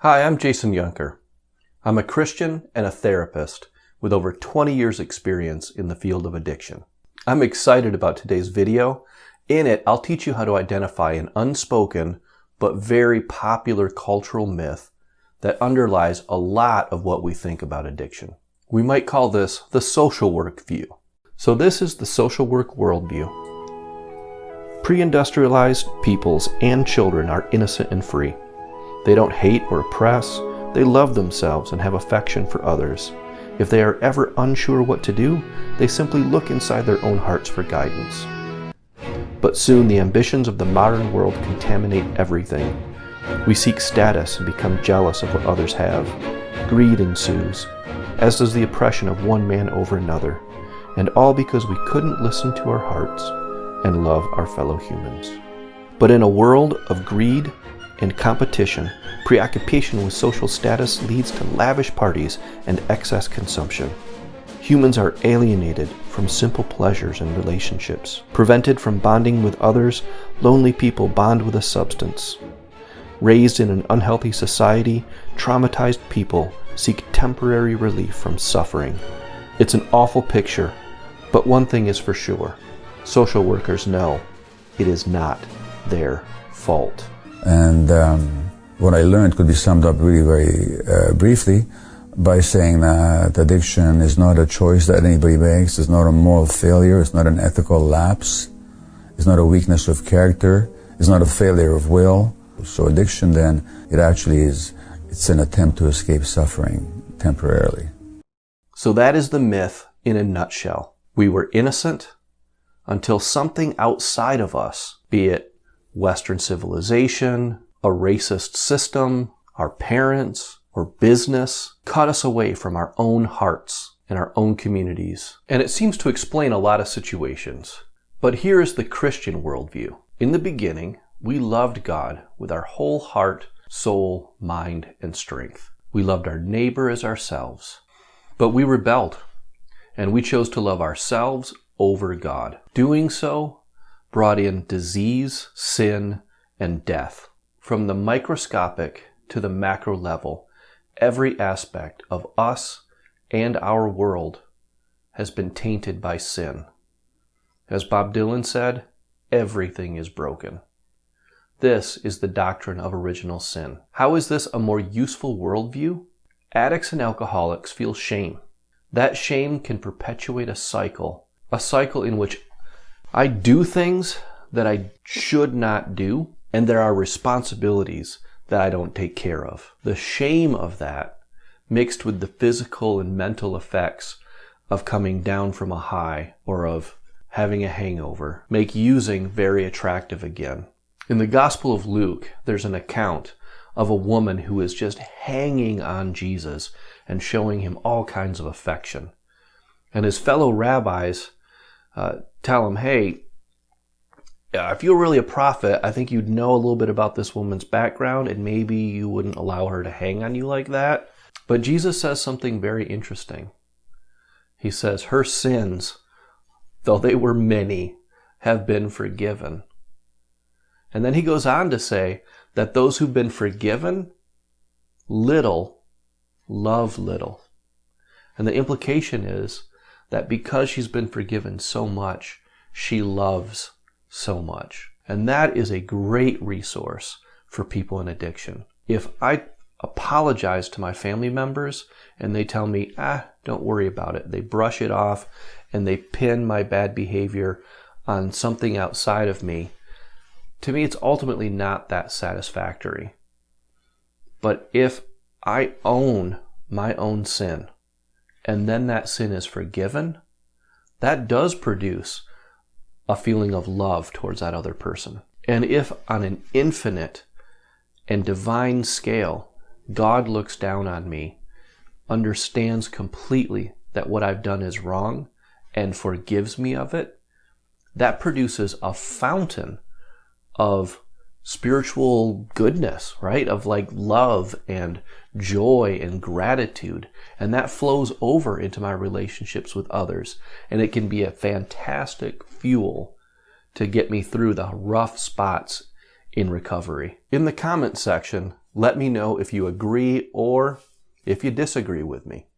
Hi, I'm Jason Yunker. I'm a Christian and a therapist with over 20 years experience in the field of addiction. I'm excited about today's video. In it, I'll teach you how to identify an unspoken but very popular cultural myth that underlies a lot of what we think about addiction. We might call this the social work view. So this is the social work worldview. Pre-industrialized peoples and children are innocent and free. They don't hate or oppress. They love themselves and have affection for others. If they are ever unsure what to do, they simply look inside their own hearts for guidance. But soon the ambitions of the modern world contaminate everything. We seek status and become jealous of what others have. Greed ensues, as does the oppression of one man over another, and all because we couldn't listen to our hearts and love our fellow humans. But in a world of greed and competition, preoccupation with social status leads to lavish parties and excess consumption. Humans are alienated from simple pleasures and relationships. Prevented from bonding with others, lonely people bond with a substance. Raised in an unhealthy society, traumatized people seek temporary relief from suffering. It's an awful picture, but one thing is for sure. Social workers know it is not their fault. And what I learned could be summed up really very briefly by saying that addiction is not a choice that anybody makes, it's not a moral failure, it's not an ethical lapse, it's not a weakness of character, it's not a failure of will. So addiction then, it's an attempt to escape suffering temporarily. So that is the myth in a nutshell. We were innocent until something outside of us, be it Western civilization, a racist system, our parents, or business, cut us away from our own hearts and our own communities. And it seems to explain a lot of situations. But here is the Christian worldview. In the beginning, we loved God with our whole heart, soul, mind, and strength. We loved our neighbor as ourselves. But we rebelled, and we chose to love ourselves over God. Doing so brought in disease, sin, and death. From the microscopic to the macro level, every aspect of us and our world has been tainted by sin. As Bob Dylan said, everything is broken. This is the doctrine of original sin. How is this a more useful worldview? Addicts and alcoholics feel shame. That shame can perpetuate a cycle in which I do things that I should not do, and there are responsibilities that I don't take care of. The shame of that, mixed with the physical and mental effects of coming down from a high or of having a hangover, make using very attractive again. In the Gospel of Luke, there's an account of a woman who is just hanging on Jesus and showing him all kinds of affection. And his fellow rabbis tell him, hey, if you're really a prophet, I think you'd know a little bit about this woman's background and maybe you wouldn't allow her to hang on you like that. But Jesus says something very interesting. He says, her sins, though they were many, have been forgiven. And then he goes on to say that those who've been forgiven little love little. And the implication is that because she's been forgiven so much, she loves so much. And that is a great resource for people in addiction. If I apologize to my family members and they tell me, don't worry about it, they brush it off and they pin my bad behavior on something outside of me, to me it's ultimately not that satisfactory. But if I own my own sin, and then that sin is forgiven, that does produce a feeling of love towards that other person. And if on an infinite and divine scale, God looks down on me, understands completely that what I've done is wrong, and forgives me of it, that produces a fountain of spiritual goodness, right? Of like love and joy and gratitude. And that flows over into my relationships with others. And it can be a fantastic fuel to get me through the rough spots in recovery. In the comment section, Let me know if you agree or if you disagree with me.